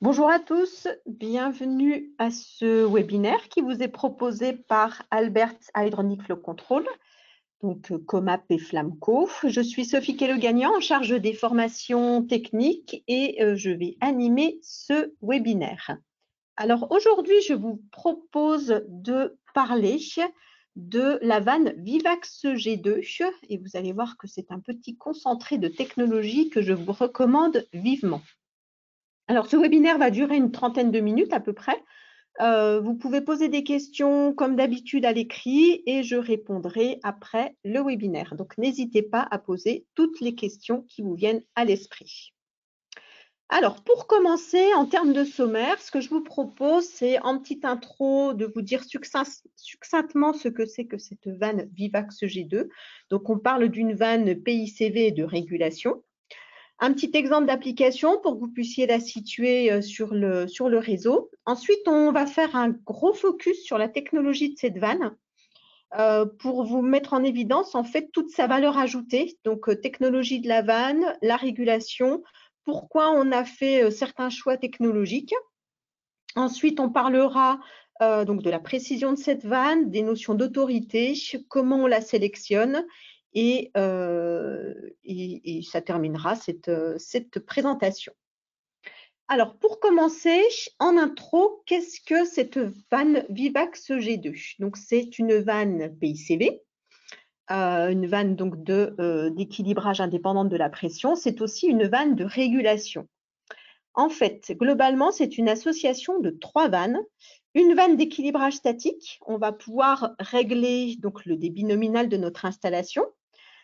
Bonjour à tous, bienvenue à ce webinaire qui vous est proposé par Albert Hydronic Flow Control, donc Comap et Flamco. Je suis Sophie Kellegagnant, en charge des formations techniques et je vais animer ce webinaire. Alors aujourd'hui, je vous propose de parler de la vanne Vivax G2 et vous allez voir que c'est un petit concentré de technologie que je vous recommande vivement. Alors, ce webinaire va durer une trentaine de minutes à peu près. Vous pouvez poser des questions comme d'habitude à l'écrit et je répondrai après le webinaire. Donc, n'hésitez pas à poser toutes les questions qui vous viennent à l'esprit. Alors, pour commencer, en termes de sommaire, ce que je vous propose, c'est en petite intro de vous dire succinctement ce que c'est que cette vanne Vivax G2. Donc, on parle d'une vanne PICV de régulation. Un petit exemple d'application pour que vous puissiez la situer sur le réseau. Ensuite, on va faire un gros focus sur la technologie de cette vanne pour vous mettre en évidence en fait toute sa valeur ajoutée. Donc, technologie de la vanne, la régulation, pourquoi on a fait certains choix technologiques. Ensuite, on parlera donc de la précision de cette vanne, des notions d'autorité, comment on la sélectionne et ça terminera cette présentation. Alors, pour commencer, en intro, qu'est-ce que cette vanne Vivax G2? Donc, c'est une vanne PICV, une vanne donc d'équilibrage indépendante de la pression. C'est aussi une vanne de régulation. En fait, globalement, c'est une association de 3 vannes. Une vanne d'équilibrage statique, on va pouvoir régler donc le débit nominal de notre installation.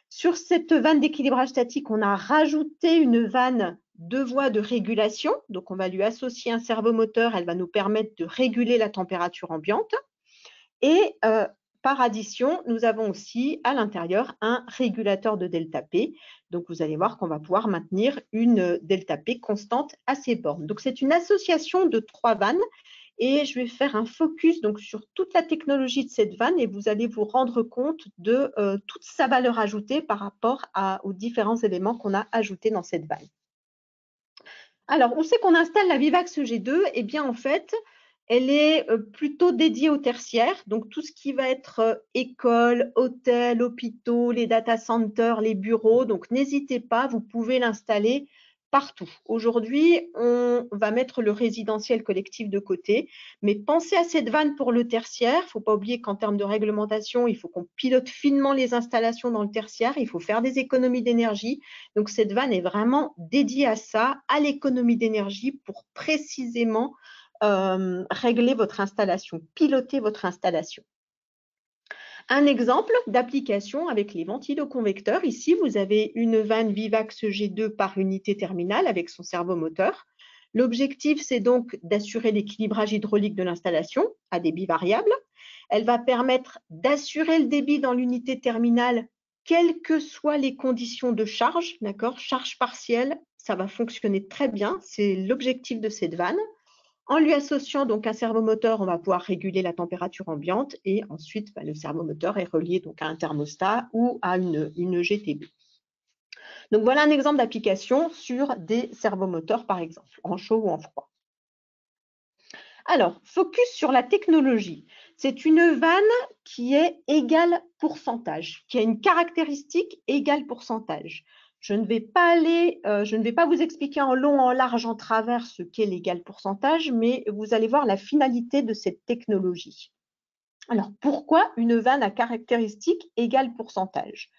Sur cette vanne d'équilibrage statique, on a rajouté une vanne de voie de régulation. Donc, on va lui associer un servomoteur. Elle va nous permettre de réguler la température ambiante. Et par addition, nous avons aussi à l'intérieur un régulateur de delta P. Donc, vous allez voir qu'on va pouvoir maintenir une delta P constante à ces bornes. Donc, c'est une association de 3 vannes. Et je vais faire un focus donc sur toute la technologie de cette vanne et vous allez vous rendre compte de toute sa valeur ajoutée par rapport aux différents éléments qu'on a ajoutés dans cette vanne. Alors, où c'est qu'on installe la Vivax G2? Eh bien, en fait, elle est plutôt dédiée au tertiaire, donc tout ce qui va être école, hôtel, hôpitaux, les data centers, les bureaux. Donc, n'hésitez pas, vous pouvez l'installer partout. Aujourd'hui, on va mettre le résidentiel collectif de côté, mais pensez à cette vanne pour le tertiaire. Il ne faut pas oublier qu'en termes de réglementation, il faut qu'on pilote finement les installations dans le tertiaire. Il faut faire des économies d'énergie. Donc, cette vanne est vraiment dédiée à ça, à l'économie d'énergie pour précisément régler votre installation, piloter votre installation. Un exemple d'application avec les ventiloconvecteurs. Ici, vous avez une vanne Vivax G2 par unité terminale avec son servomoteur. L'objectif, c'est donc d'assurer l'équilibrage hydraulique de l'installation à débit variable. Elle va permettre d'assurer le débit dans l'unité terminale, quelles que soient les conditions de charge, d'accord? Charge partielle, ça va fonctionner très bien. C'est l'objectif de cette vanne. En lui associant donc un servomoteur, on va pouvoir réguler la température ambiante et ensuite, le servomoteur est relié donc à un thermostat ou à une GTB. Donc, voilà un exemple d'application sur des servomoteurs, par exemple, en chaud ou en froid. Alors, focus sur la technologie. C'est une vanne qui est égal pourcentage, qui a une caractéristique égale pourcentage. Je ne vais pas vous expliquer en long, en large, en travers ce qu'est l'égal pourcentage, mais vous allez voir la finalité de cette technologie. Alors, pourquoi une vanne à caractéristique égale pourcentage?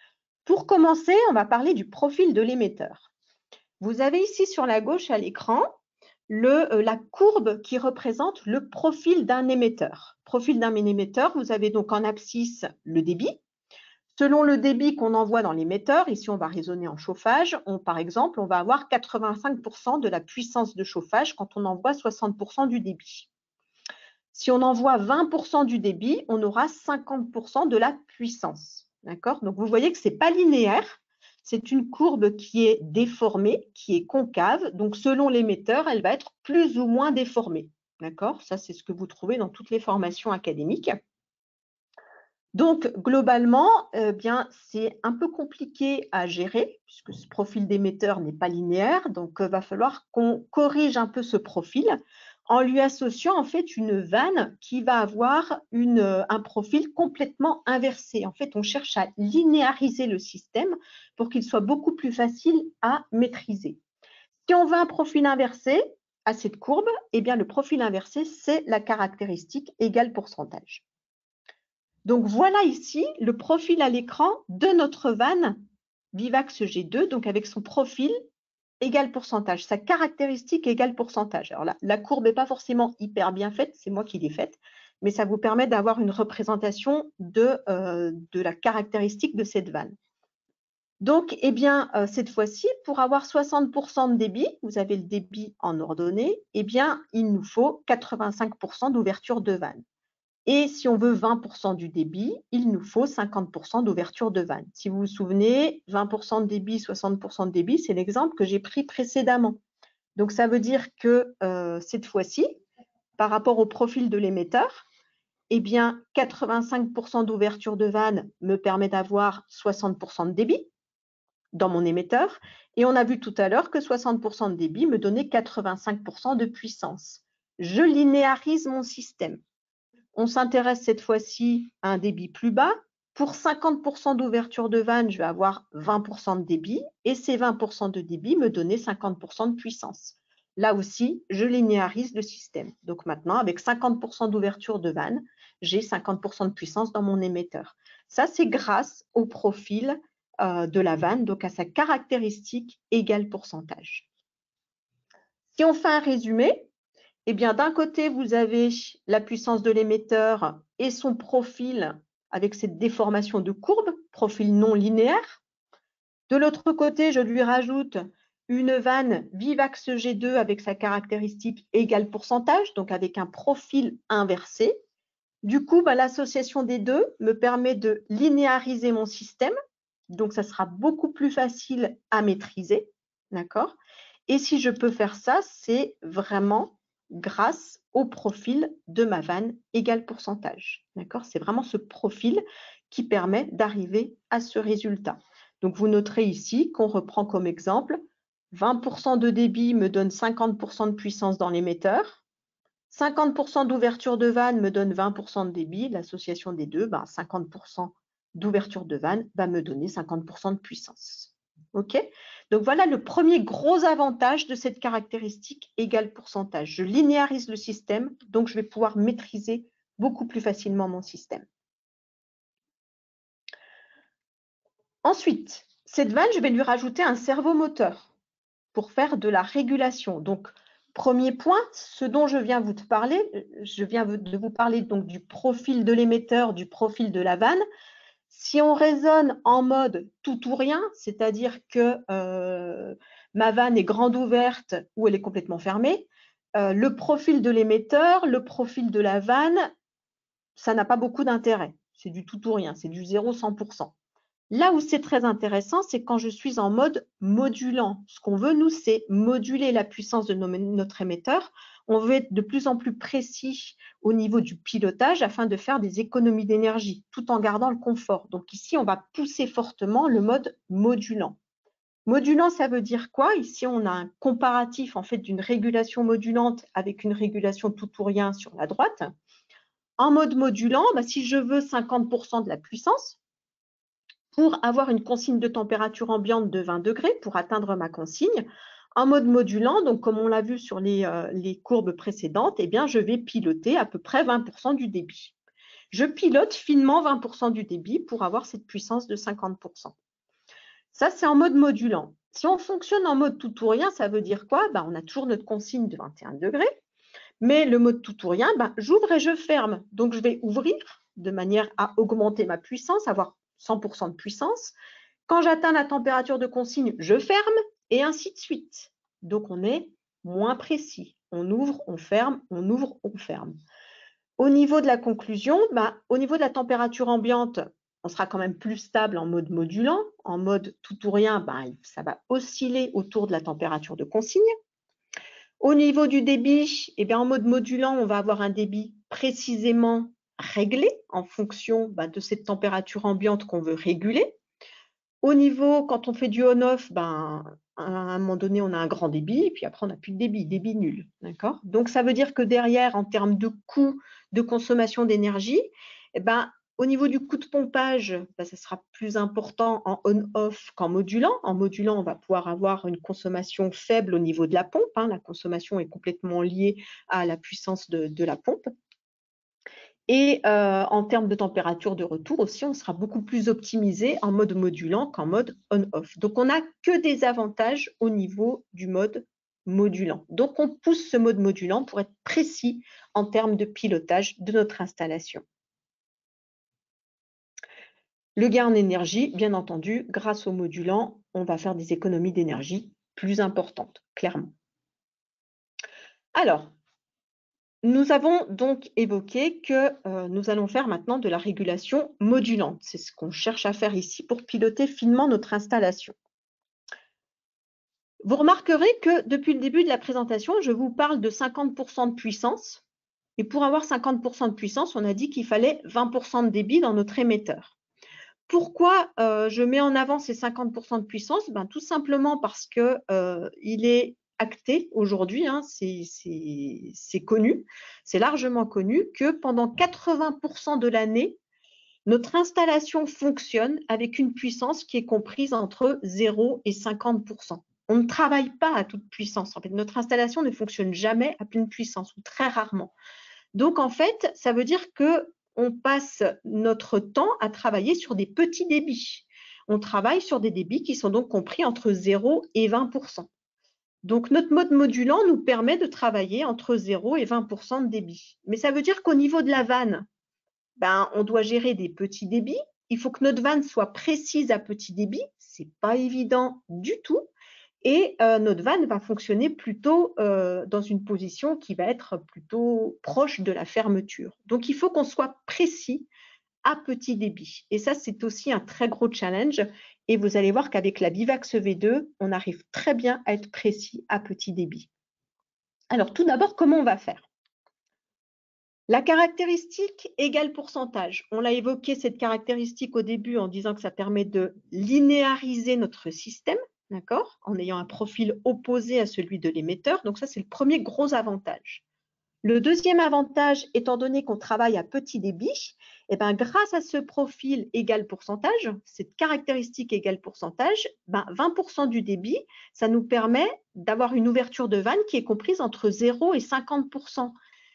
Pour commencer, on va parler du profil de l'émetteur. Vous avez ici sur la gauche à l'écran la courbe qui représente le profil d'un émetteur. Profil d'un émetteur, vous avez donc en abscisse le débit. Selon le débit qu'on envoie dans l'émetteur, ici on va raisonner en chauffage, par exemple, on va avoir 85% de la puissance de chauffage quand on envoie 60% du débit. Si on envoie 20% du débit, on aura 50% de la puissance. D'accord? Donc vous voyez que ce n'est pas linéaire, c'est une courbe qui est déformée, qui est concave. Donc selon l'émetteur, elle va être plus ou moins déformée. D'accord? Ça, c'est ce que vous trouvez dans toutes les formations académiques. Donc, globalement, bien, c'est un peu compliqué à gérer puisque ce profil d'émetteur n'est pas linéaire. Donc, va falloir qu'on corrige un peu ce profil en lui associant en fait une vanne qui va avoir un profil complètement inversé. En fait, on cherche à linéariser le système pour qu'il soit beaucoup plus facile à maîtriser. Si on veut un profil inversé à cette courbe, eh bien, le profil inversé, c'est la caractéristique égale pourcentage. Donc, voilà ici le profil à l'écran de notre vanne Vivax G2, donc avec son profil égal pourcentage, sa caractéristique égale pourcentage. Alors là, la courbe n'est pas forcément hyper bien faite, c'est moi qui l'ai faite, mais ça vous permet d'avoir une représentation de la caractéristique de cette vanne. Donc, eh bien, cette fois-ci, pour avoir 60% de débit, vous avez le débit en ordonnée, eh bien, il nous faut 85% d'ouverture de vanne. Et si on veut 20% du débit, il nous faut 50% d'ouverture de vanne. Si vous vous souvenez, 20% de débit, 60% de débit, c'est l'exemple que j'ai pris précédemment. Donc, ça veut dire que cette fois-ci, par rapport au profil de l'émetteur, eh bien, 85% d'ouverture de vanne me permet d'avoir 60% de débit dans mon émetteur. Et on a vu tout à l'heure que 60% de débit me donnait 85% de puissance. Je linéarise mon système. On s'intéresse cette fois-ci à un débit plus bas. Pour 50% d'ouverture de vanne, je vais avoir 20% de débit et ces 20% de débit me donnaient 50% de puissance. Là aussi, je linéarise le système. Donc maintenant, avec 50% d'ouverture de vanne, j'ai 50% de puissance dans mon émetteur. Ça, c'est grâce au profil de la vanne, donc à sa caractéristique égale pourcentage. Si on fait un résumé, eh bien, d'un côté, vous avez la puissance de l'émetteur et son profil avec cette déformation de courbe, profil non linéaire. De l'autre côté, je lui rajoute une vanne Vivax G2 avec sa caractéristique égale pourcentage, donc avec un profil inversé. Du coup, l'association des deux me permet de linéariser mon système, donc ça sera beaucoup plus facile à maîtriser, d'accord? Et si je peux faire ça, c'est vraiment grâce au profil de ma vanne égale pourcentage. D'accord? C'est vraiment ce profil qui permet d'arriver à ce résultat. Donc, vous noterez ici qu'on reprend comme exemple 20% de débit me donne 50% de puissance dans l'émetteur. 50% d'ouverture de vanne me donne 20% de débit. L'association des deux, 50% d'ouverture de vanne va me donner 50% de puissance. OK? Donc, voilà le premier gros avantage de cette caractéristique égale pourcentage. Je linéarise le système, donc je vais pouvoir maîtriser beaucoup plus facilement mon système. Ensuite, cette vanne, je vais lui rajouter un servomoteur pour faire de la régulation. Donc, premier point, ce dont je viens de vous parler donc du profil de l'émetteur, du profil de la vanne. Si on raisonne en mode tout ou rien, c'est-à-dire que ma vanne est grande ouverte ou elle est complètement fermée, le profil de l'émetteur, le profil de la vanne, ça n'a pas beaucoup d'intérêt. C'est du tout ou rien, c'est du 0-100%. Là où c'est très intéressant, c'est quand je suis en mode modulant. Ce qu'on veut, nous, c'est moduler la puissance de notre émetteur. On veut être de plus en plus précis au niveau du pilotage afin de faire des économies d'énergie, tout en gardant le confort. Donc ici, on va pousser fortement le mode modulant. Modulant, ça veut dire quoi? Ici, on a un comparatif en fait d'une régulation modulante avec une régulation tout ou rien sur la droite. En mode modulant, si je veux 50% de la puissance, pour avoir une consigne de température ambiante de 20 degrés, pour atteindre ma consigne, en mode modulant, donc comme on l'a vu sur les courbes précédentes, eh bien, je vais piloter à peu près 20% du débit. Je pilote finement 20% du débit pour avoir cette puissance de 50%. Ça, c'est en mode modulant. Si on fonctionne en mode tout ou rien, ça veut dire quoi? On a toujours notre consigne de 21 degrés, mais le mode tout ou rien, j'ouvre et je ferme. Donc, je vais ouvrir de manière à augmenter ma puissance, avoir 100% de puissance. Quand j'atteins la température de consigne, je ferme et ainsi de suite. Donc, on est moins précis. On ouvre, on ferme, on ouvre, on ferme. Au niveau de la conclusion, au niveau de la température ambiante, on sera quand même plus stable en mode modulant. En mode tout ou rien, ça va osciller autour de la température de consigne. Au niveau du débit, en mode modulant, on va avoir un débit précisément régler en fonction de cette température ambiante qu'on veut réguler. Au niveau, quand on fait du on-off, à un moment donné, on a un grand débit, et puis après, on n'a plus de débit, débit nul. D'accord? Donc, ça veut dire que derrière, en termes de coût de consommation d'énergie, eh ben, au niveau du coût de pompage, ça sera plus important en on-off qu'en modulant. En modulant, on va pouvoir avoir une consommation faible au niveau de la pompe. La consommation est complètement liée à la puissance de la pompe. Et en termes de température de retour aussi, on sera beaucoup plus optimisé en mode modulant qu'en mode on-off. Donc, on n'a que des avantages au niveau du mode modulant. Donc, on pousse ce mode modulant pour être précis en termes de pilotage de notre installation. Le gain en énergie, bien entendu, grâce au modulant, on va faire des économies d'énergie plus importantes, clairement. Alors, nous avons donc évoqué que nous allons faire maintenant de la régulation modulante. C'est ce qu'on cherche à faire ici pour piloter finement notre installation. Vous remarquerez que depuis le début de la présentation, je vous parle de 50% de puissance. Et pour avoir 50% de puissance, on a dit qu'il fallait 20% de débit dans notre émetteur. Pourquoi je mets en avant ces 50% de puissance? Tout simplement parce qu'il est acté aujourd'hui, c'est connu, c'est largement connu que pendant 80% de l'année, notre installation fonctionne avec une puissance qui est comprise entre 0 et 50%. On ne travaille pas à toute puissance. En fait, notre installation ne fonctionne jamais à pleine puissance ou très rarement. Donc, en fait, ça veut dire qu'on passe notre temps à travailler sur des petits débits. On travaille sur des débits qui sont donc compris entre 0 et 20%. Donc, notre mode modulant nous permet de travailler entre 0 et 20% de débit. Mais ça veut dire qu'au niveau de la vanne, on doit gérer des petits débits. Il faut que notre vanne soit précise à petit débit. Ce n'est pas évident du tout. Et notre vanne va fonctionner plutôt dans une position qui va être plutôt proche de la fermeture. Donc, il faut qu'on soit précis à petit débit. Et ça, c'est aussi un très gros challenge. Et vous allez voir qu'avec la Bivax V2, on arrive très bien à être précis à petit débit. Alors, tout d'abord, comment on va faire? La caractéristique égale pourcentage. On l'a évoqué, cette caractéristique au début en disant que ça permet de linéariser notre système. D'accord? En ayant un profil opposé à celui de l'émetteur. Donc ça, c'est le premier gros avantage. Le deuxième avantage, étant donné qu'on travaille à petit débit, grâce à ce profil égal pourcentage, cette caractéristique égale pourcentage, 20% du débit, ça nous permet d'avoir une ouverture de vanne qui est comprise entre 0 et 50%.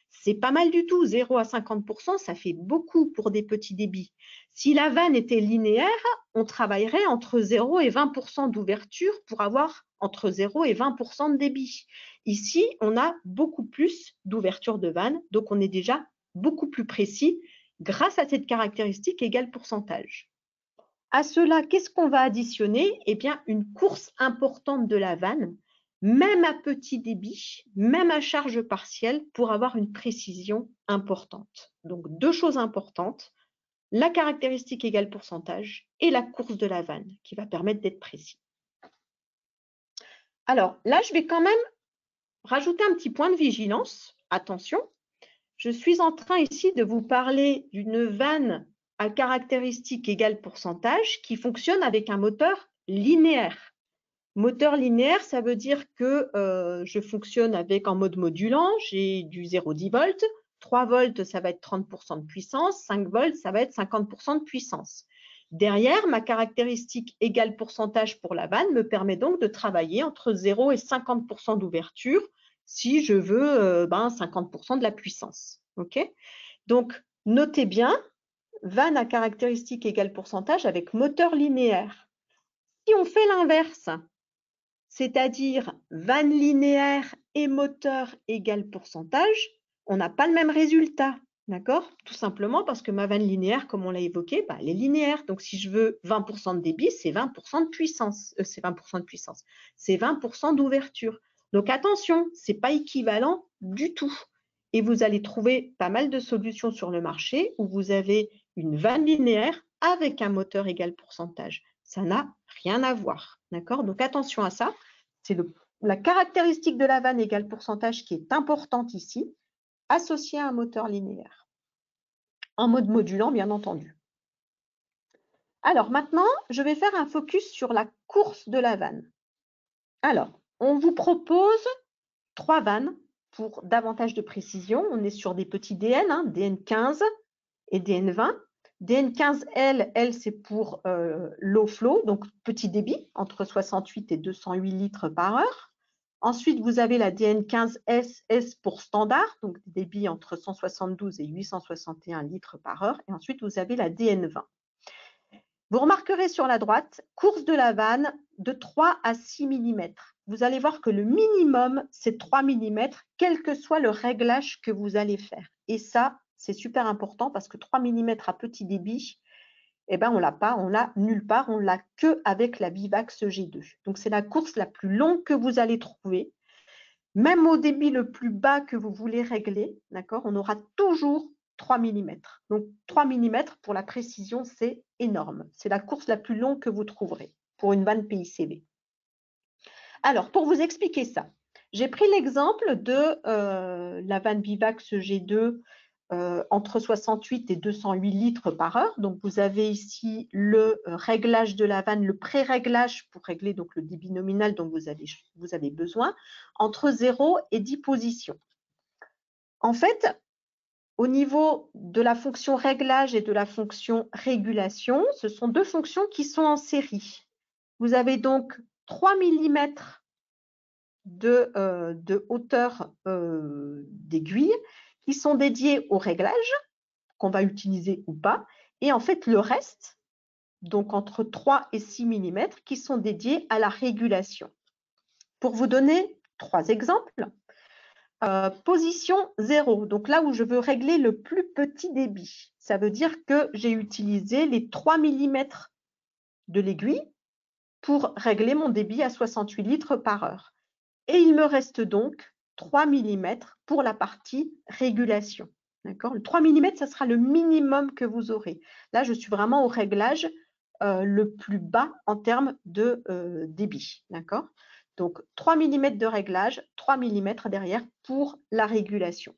C'est pas mal du tout, 0 à 50%, ça fait beaucoup pour des petits débits. Si la vanne était linéaire, on travaillerait entre 0 et 20% d'ouverture pour avoir entre 0 et 20% de débit. Ici, on a beaucoup plus d'ouverture de vanne, donc on est déjà beaucoup plus précis grâce à cette caractéristique égale pourcentage. À cela, qu'est-ce qu'on va additionner? Eh bien, une course importante de la vanne, même à petit débit, même à charge partielle, pour avoir une précision importante. Donc, deux choses importantes, la caractéristique égale pourcentage et la course de la vanne, qui va permettre d'être précis. Alors, là, je vais quand même rajouter un petit point de vigilance. Attention, je suis en train ici de vous parler d'une vanne à caractéristique égale pourcentage qui fonctionne avec un moteur linéaire. Moteur linéaire, ça veut dire que je fonctionne avec en mode modulant, j'ai du 0,10 volts, 3 volts, ça va être 30% de puissance, 5 volts, ça va être 50% de puissance. Derrière, ma caractéristique égale pourcentage pour la vanne me permet donc de travailler entre 0 et 50% d'ouverture si je veux 50% de la puissance. Okay, donc, notez bien, vanne à caractéristique égale pourcentage avec moteur linéaire. Si on fait l'inverse, c'est-à-dire vanne linéaire et moteur égale pourcentage, on n'a pas le même résultat. D'accord? Tout simplement parce que ma vanne linéaire, comme on l'a évoqué, elle est linéaire. Donc, si je veux 20% de débit, c'est 20% de puissance. C'est 20% de puissance. C'est 20% d'ouverture. Donc, attention, ce n'est pas équivalent du tout. Et vous allez trouver pas mal de solutions sur le marché où vous avez une vanne linéaire avec un moteur égal pourcentage. Ça n'a rien à voir. D'accord? Donc, attention à ça. C'est la caractéristique de la vanne égale pourcentage qui est importante ici, associée à un moteur linéaire. en mode modulant, bien entendu. Alors maintenant, je vais faire un focus sur la course de la vanne. Alors, on vous propose 3 vannes pour davantage de précision. On est sur des petits DN, hein, DN15 et DN20. DN15L, elle, c'est pour low flow, donc petit débit, entre 68 et 208 litres par heure. Ensuite, vous avez la DN15S, S pour standard, donc des débits entre 172 et 861 litres par heure. Et ensuite, vous avez la DN20. Vous remarquerez sur la droite, course de la vanne de 3 à 6 mm. Vous allez voir que le minimum, c'est 3 mm, quel que soit le réglage que vous allez faire. Et ça, c'est super important parce que 3 mm à petit débit, eh ben, on ne l'a pas, on l'a nulle part, on l'a que avec la Vivax G2. Donc, c'est la course la plus longue que vous allez trouver. Même au débit le plus bas que vous voulez régler, d'accord, on aura toujours 3 mm. Donc 3 mm pour la précision, c'est énorme. C'est la course la plus longue que vous trouverez pour une vanne PICV. Alors, pour vous expliquer ça, j'ai pris l'exemple de la vanne Vivax G2 entre 68 et 208 litres par heure. Donc, vous avez ici le réglage de la vanne, le pré-réglage pour régler donc, le débit nominal dont vous avez besoin, entre 0 et 10 positions. En fait, au niveau de la fonction réglage et de la fonction régulation, ce sont deux fonctions qui sont en série. Vous avez donc 3 mm de hauteur d'aiguille qui sont dédiés au réglage, qu'on va utiliser ou pas, et en fait le reste, donc entre 3 et 6 mm, qui sont dédiés à la régulation. Pour vous donner 3 exemples, position 0, donc là où je veux régler le plus petit débit, ça veut dire que j'ai utilisé les 3 mm de l'aiguille pour régler mon débit à 68 litres par heure. Et il me reste donc 3 mm pour la partie régulation. D'accord ? Le 3 mm, ça sera le minimum que vous aurez. Là, je suis vraiment au réglage le plus bas en termes de débit. D'accord ? Donc, 3 mm de réglage, 3 mm derrière pour la régulation.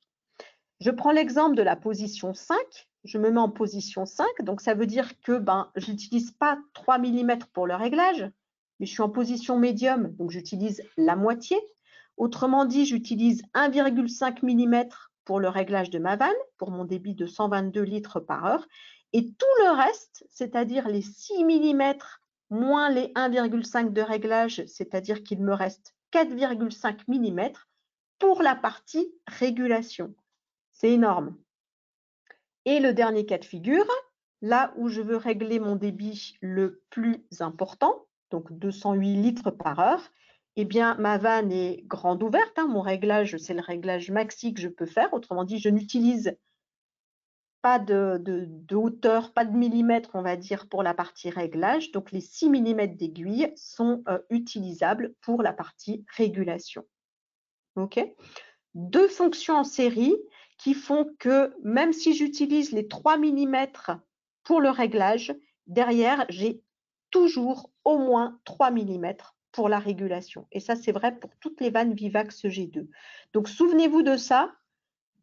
Je prends l'exemple de la position 5. Je me mets en position 5. Donc, ça veut dire que je n'utilise pas 3 mm pour le réglage, mais je suis en position médium, donc j'utilise la moitié. Autrement dit, j'utilise 1,5 mm pour le réglage de ma vanne, pour mon débit de 122 litres par heure. Et tout le reste, c'est-à-dire les 6 mm moins les 1,5 de réglage, c'est-à-dire qu'il me reste 4,5 mm pour la partie régulation. C'est énorme. Et le dernier cas de figure, là où je veux régler mon débit le plus important, donc 208 litres par heure, eh bien, ma vanne est grande ouverte. Mon réglage, c'est le réglage maxi que je peux faire. Autrement dit, je n'utilise pas de hauteur, pas de millimètres, on va dire, pour la partie réglage. Donc, les 6 mm d'aiguille sont utilisables pour la partie régulation. OK ? Deux fonctions en série qui font que même si j'utilise les 3 mm pour le réglage, derrière, j'ai toujours au moins 3 mm pour la régulation. Et ça, c'est vrai pour toutes les vannes Vivax G2. Donc, souvenez-vous de ça.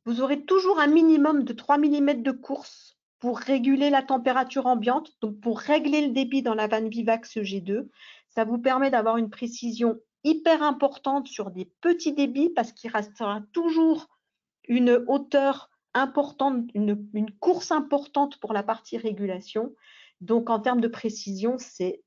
Vous aurez toujours un minimum de 3 mm de course pour réguler la température ambiante, donc pour régler le débit dans la vanne Vivax G2. Ça vous permet d'avoir une précision hyper importante sur des petits débits parce qu'il restera toujours une hauteur importante, une course importante pour la partie régulation. Donc, en termes de précision, c'est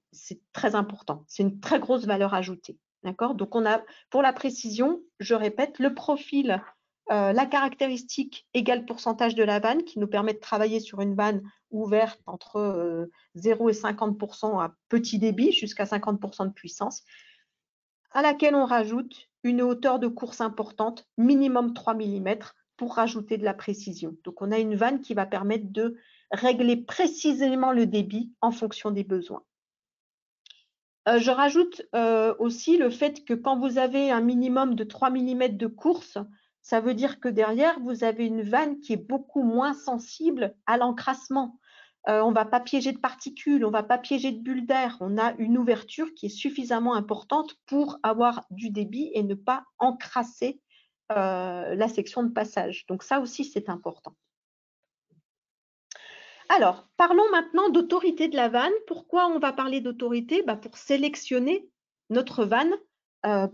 très important. C'est une très grosse valeur ajoutée. D'accord ? Donc, on a, pour la précision, je répète, le profil, la caractéristique égale pourcentage de la vanne qui nous permet de travailler sur une vanne ouverte entre 0 et 50% à petit débit jusqu'à 50% de puissance, à laquelle on rajoute une hauteur de course importante, minimum 3 mm, pour rajouter de la précision. Donc, on a une vanne qui va permettre de régler précisément le débit en fonction des besoins. Je rajoute aussi le fait que quand vous avez un minimum de 3 mm de course, ça veut dire que derrière, vous avez une vanne qui est beaucoup moins sensible à l'encrassement. On ne va pas piéger de particules, on ne va pas piéger de bulles d'air. On a une ouverture qui est suffisamment importante pour avoir du débit et ne pas encrasser la section de passage. Donc ça aussi, c'est important. Alors, parlons maintenant d'autorité de la vanne. Pourquoi on va parler d'autorité? Pour sélectionner notre vanne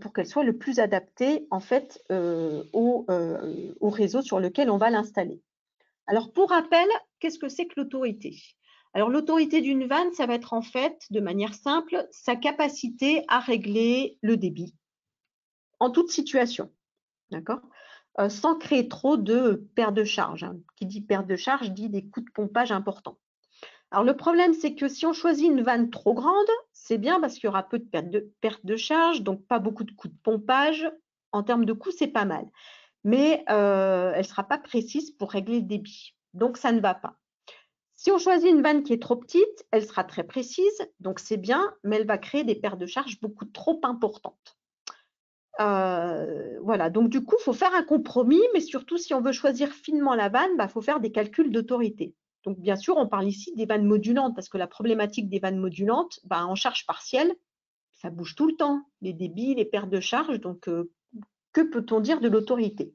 pour qu'elle soit le plus adaptée en fait au réseau sur lequel on va l'installer. Alors, pour rappel, qu'est-ce que c'est que l'autorité? Alors, l'autorité d'une vanne, ça va être en fait, de manière simple, sa capacité à régler le débit en toute situation, d'accord? Sans créer trop de perte de charge, hein. Qui dit perte de charge dit des coûts de pompage importants. Alors, le problème, c'est que si on choisit une vanne trop grande, c'est bien parce qu'il y aura peu de perte de charge, donc pas beaucoup de coûts de pompage. En termes de coûts, c'est pas mal. Mais elle ne sera pas précise pour régler le débit. Donc, ça ne va pas. Si on choisit une vanne qui est trop petite, elle sera très précise, donc c'est bien, mais elle va créer des pertes de charge beaucoup trop importantes. Voilà, donc du coup, il faut faire un compromis, mais surtout si on veut choisir finement la vanne, il faut faire des calculs d'autorité. Donc bien sûr, on parle ici des vannes modulantes, parce que la problématique des vannes modulantes, en charge partielle, ça bouge tout le temps, les débits, les pertes de charge, donc que peut-on dire de l'autorité?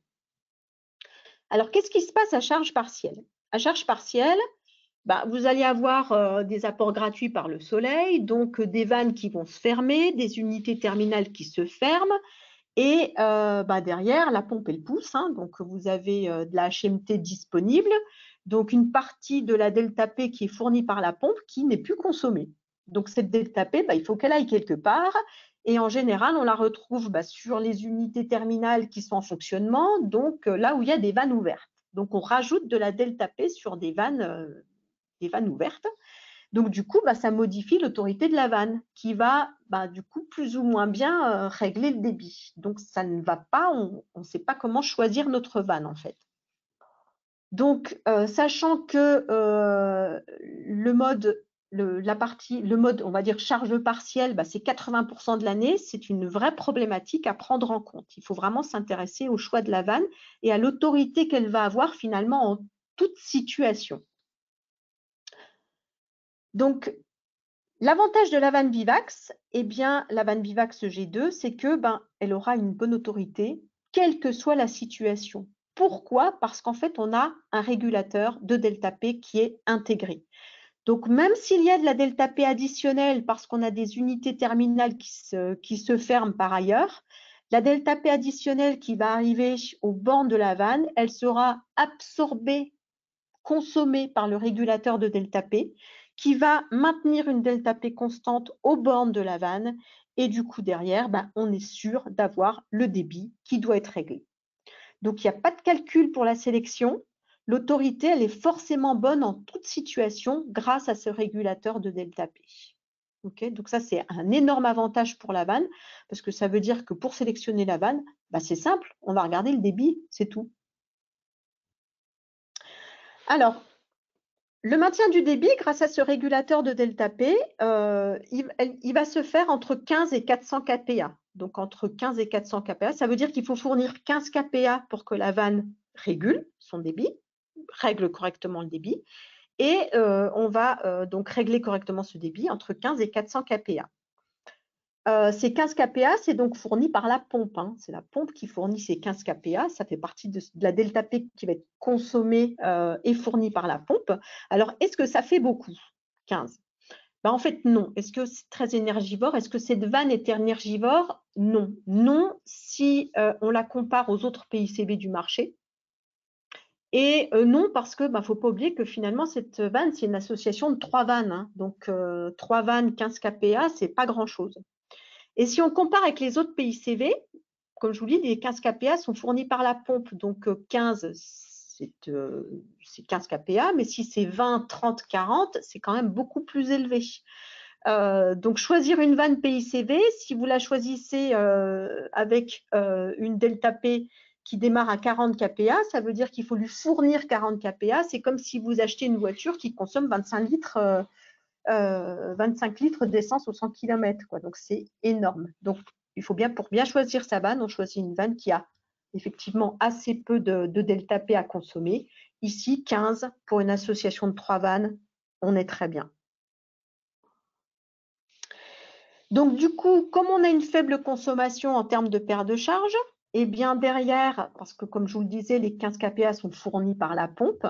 Alors, qu'est-ce qui se passe à charge partielle? À charge partielle, vous allez avoir des apports gratuits par le soleil, donc des vannes qui vont se fermer, des unités terminales qui se ferment, et derrière, la pompe, elle pousse, hein, donc vous avez de la HMT disponible, donc une partie de la delta P qui est fournie par la pompe qui n'est plus consommée. Donc cette delta P, il faut qu'elle aille quelque part, et en général, on la retrouve sur les unités terminales qui sont en fonctionnement, donc là où il y a des vannes ouvertes. Donc on rajoute de la delta P sur des vannes ouvertes. Donc, du coup, ça modifie l'autorité de la vanne qui va, du coup, plus ou moins bien régler le débit. Donc, ça ne va pas, on ne sait pas comment choisir notre vanne, en fait. Donc, sachant que le mode, on va dire charge partielle, c'est 80% de l'année, c'est une vraie problématique à prendre en compte. Il faut vraiment s'intéresser au choix de la vanne et à l'autorité qu'elle va avoir finalement en toute situation. Donc, l'avantage de la vanne Vivax, la vanne Vivax G2, c'est que elle aura une bonne autorité, quelle que soit la situation. Pourquoi? Parce qu'en fait, on a un régulateur de delta P qui est intégré. Donc, même s'il y a de la delta P additionnelle, parce qu'on a des unités terminales qui se ferment par ailleurs, la delta P additionnelle qui va arriver au bornes de la vanne, elle sera absorbée, consommée par le régulateur de delta P, qui va maintenir une delta P constante aux bornes de la vanne, et du coup derrière, on est sûr d'avoir le débit qui doit être réglé. Donc il n'y a pas de calcul pour la sélection. L'autorité, elle est forcément bonne en toute situation grâce à ce régulateur de delta P. Okay, donc ça, c'est un énorme avantage pour la vanne, parce que ça veut dire que pour sélectionner la vanne, c'est simple, on va regarder le débit, c'est tout. Alors, le maintien du débit, grâce à ce régulateur de delta P, il va se faire entre 15 et 400 kPa. Donc, entre 15 et 400 kPa, ça veut dire qu'il faut fournir 15 kPa pour que la vanne régule son débit, règle correctement le débit. Et on va donc régler correctement ce débit entre 15 et 400 kPa. Ces 15 kPa, c'est donc fourni par la pompe, hein. C'est la pompe qui fournit ces 15 kPa. Ça fait partie de la delta P qui va être consommée et fournie par la pompe. Alors, est-ce que ça fait beaucoup, 15? En fait, non. Est-ce que c'est très énergivore? Est-ce que cette vanne est énergivore? Non. Non, si on la compare aux autres PICV du marché. Et non, parce que faut pas oublier que finalement, cette vanne, c'est une association de 3 vannes, hein. Donc, 3 vannes, 15 kPa, c'est pas grand-chose. Et si on compare avec les autres PICV, comme je vous dis, les 15 kPa sont fournis par la pompe, donc 15, c'est 15 kPa, mais si c'est 20, 30, 40, c'est quand même beaucoup plus élevé. Donc, choisir une vanne PICV, si vous la choisissez avec une delta P qui démarre à 40 kPa, ça veut dire qu'il faut lui fournir 40 kPa. C'est comme si vous achetez une voiture qui consomme 25 litres d'essence au 100 km, quoi. Donc, c'est énorme. Donc, il faut bien, pour bien choisir sa vanne, on choisit une vanne qui a effectivement assez peu de delta P à consommer. Ici, 15 pour une association de 3 vannes, on est très bien. Donc, du coup, comme on a une faible consommation en termes de perte de charge, derrière, parce que comme je vous le disais, les 15 kPa sont fournis par la pompe,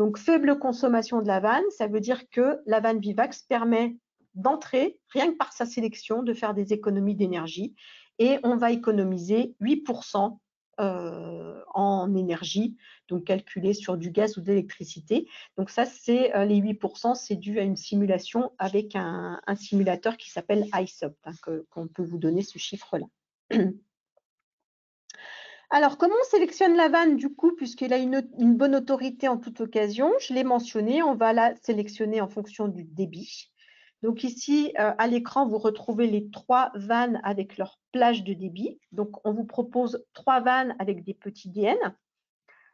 Donc, faible consommation de la vanne, ça veut dire que la vanne Vivax permet d'entrer, rien que par sa sélection, de faire des économies d'énergie. Et on va économiser 8% en énergie, donc calculé sur du gaz ou de l'électricité. Donc ça, c'est les 8%, c'est dû à une simulation avec un simulateur qui s'appelle ISOP, hein, qu'on peut vous donner ce chiffre-là. Alors, comment on sélectionne la vanne du coup, puisqu'il a une bonne autorité en toute occasion? Je l'ai mentionné, on va la sélectionner en fonction du débit. Donc ici, à l'écran, vous retrouvez les 3 vannes avec leur plage de débit. Donc, on vous propose 3 vannes avec des petits DN.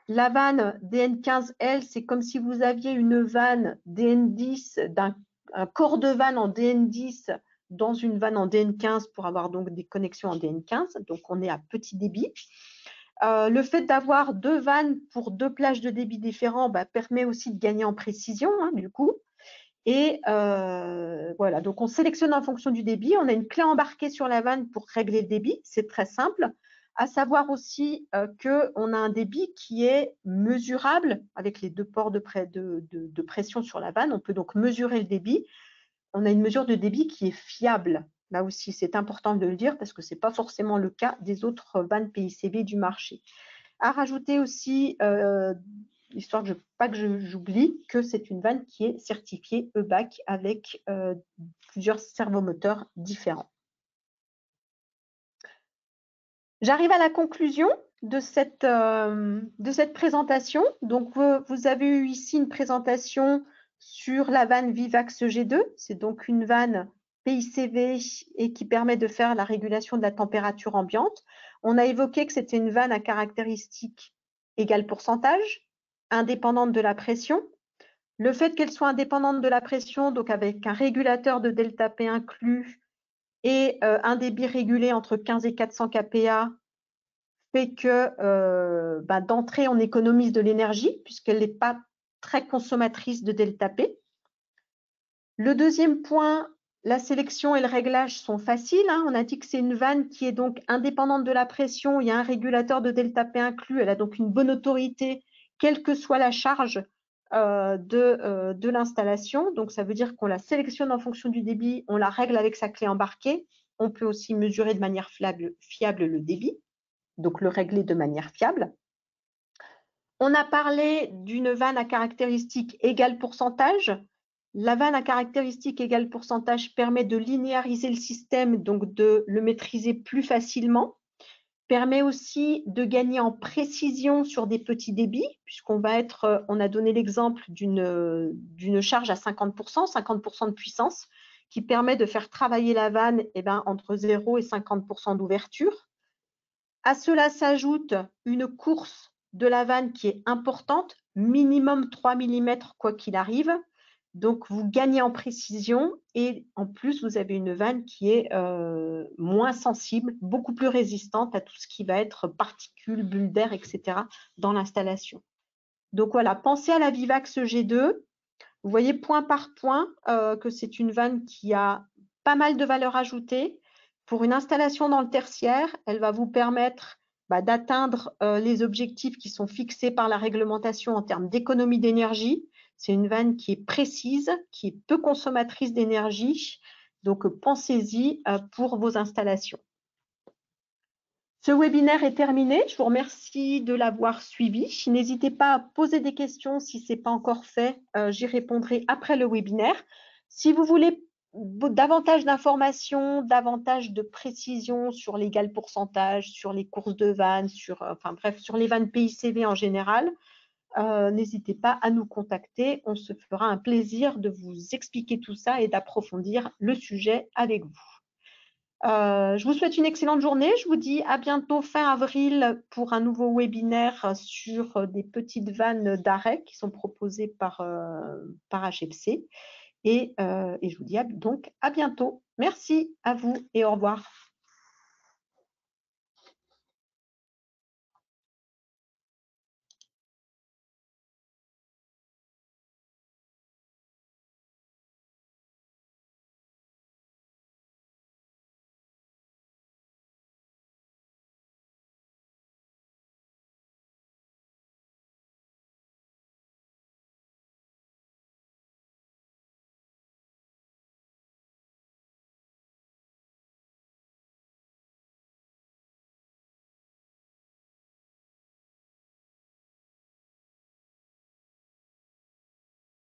La vanne DN15L, c'est comme si vous aviez une vanne DN10, un corps de vanne en DN10 dans une vanne en DN15 pour avoir donc des connexions en DN15. Donc, on est à petit débit. Le fait d'avoir 2 vannes pour 2 plages de débit différents permet aussi de gagner en précision, hein, du coup. Et voilà, donc on sélectionne en fonction du débit. On a une clé embarquée sur la vanne pour régler le débit. C'est très simple. À savoir aussi qu'on a un débit qui est mesurable avec les 2 ports de pression sur la vanne. On peut donc mesurer le débit. On a une mesure de débit qui est fiable. Là aussi, c'est important de le dire parce que ce n'est pas forcément le cas des autres vannes PICV du marché. À rajouter aussi, histoire de pas que j'oublie, que c'est une vanne qui est certifiée EBAC avec plusieurs servomoteurs différents. J'arrive à la conclusion de cette présentation. Donc, vous avez eu ici une présentation sur la vanne Vivax G2. C'est donc une vanne PICV et qui permet de faire la régulation de la température ambiante. On a évoqué que c'était une vanne à caractéristiques égale pourcentage, indépendante de la pression. Le fait qu'elle soit indépendante de la pression, donc avec un régulateur de delta P inclus et un débit régulé entre 15 et 400 kPa, fait que d'entrée, on économise de l'énergie puisqu'elle n'est pas très consommatrice de delta P. Le deuxième point, la sélection et le réglage sont faciles, hein. On a dit que c'est une vanne qui est donc indépendante de la pression. Il y a un régulateur de delta P inclus. Elle a donc une bonne autorité, quelle que soit la charge de l'installation. Donc, ça veut dire qu'on la sélectionne en fonction du débit. On la règle avec sa clé embarquée. On peut aussi mesurer de manière fiable le débit, donc le régler de manière fiable. On a parlé d'une vanne à caractéristiques égale pourcentage. La vanne à caractéristiques égale pourcentage permet de linéariser le système, donc de le maîtriser plus facilement. Permet aussi de gagner en précision sur des petits débits, puisqu'on va être, on a donné l'exemple d'une charge à 50%, 50% de puissance, qui permet de faire travailler la vanne entre 0 et 50% d'ouverture. À cela s'ajoute une course de la vanne qui est importante, minimum 3 mm quoi qu'il arrive. Donc, vous gagnez en précision et en plus, vous avez une vanne qui est moins sensible, beaucoup plus résistante à tout ce qui va être particules, bulles d'air, etc. dans l'installation. Donc voilà, pensez à la Vivax G2. Vous voyez point par point que c'est une vanne qui a pas mal de valeur ajoutée. Pour une installation dans le tertiaire, elle va vous permettre d'atteindre les objectifs qui sont fixés par la réglementation en termes d'économie d'énergie. C'est une vanne qui est précise, qui est peu consommatrice d'énergie. Donc, pensez-y pour vos installations. Ce webinaire est terminé. Je vous remercie de l'avoir suivi. N'hésitez pas à poser des questions si ce n'est pas encore fait. J'y répondrai après le webinaire. Si vous voulez davantage d'informations, davantage de précisions sur l'égal pourcentage, sur les courses de vannes, sur les vannes PICV en général, n'hésitez pas à nous contacter. On se fera un plaisir de vous expliquer tout ça et d'approfondir le sujet avec vous. Je vous souhaite une excellente journée. Je vous dis à bientôt fin avril pour un nouveau webinaire sur des petites vannes d'arrêt qui sont proposées par HFC. Et je vous dis donc à bientôt. Merci à vous et au revoir.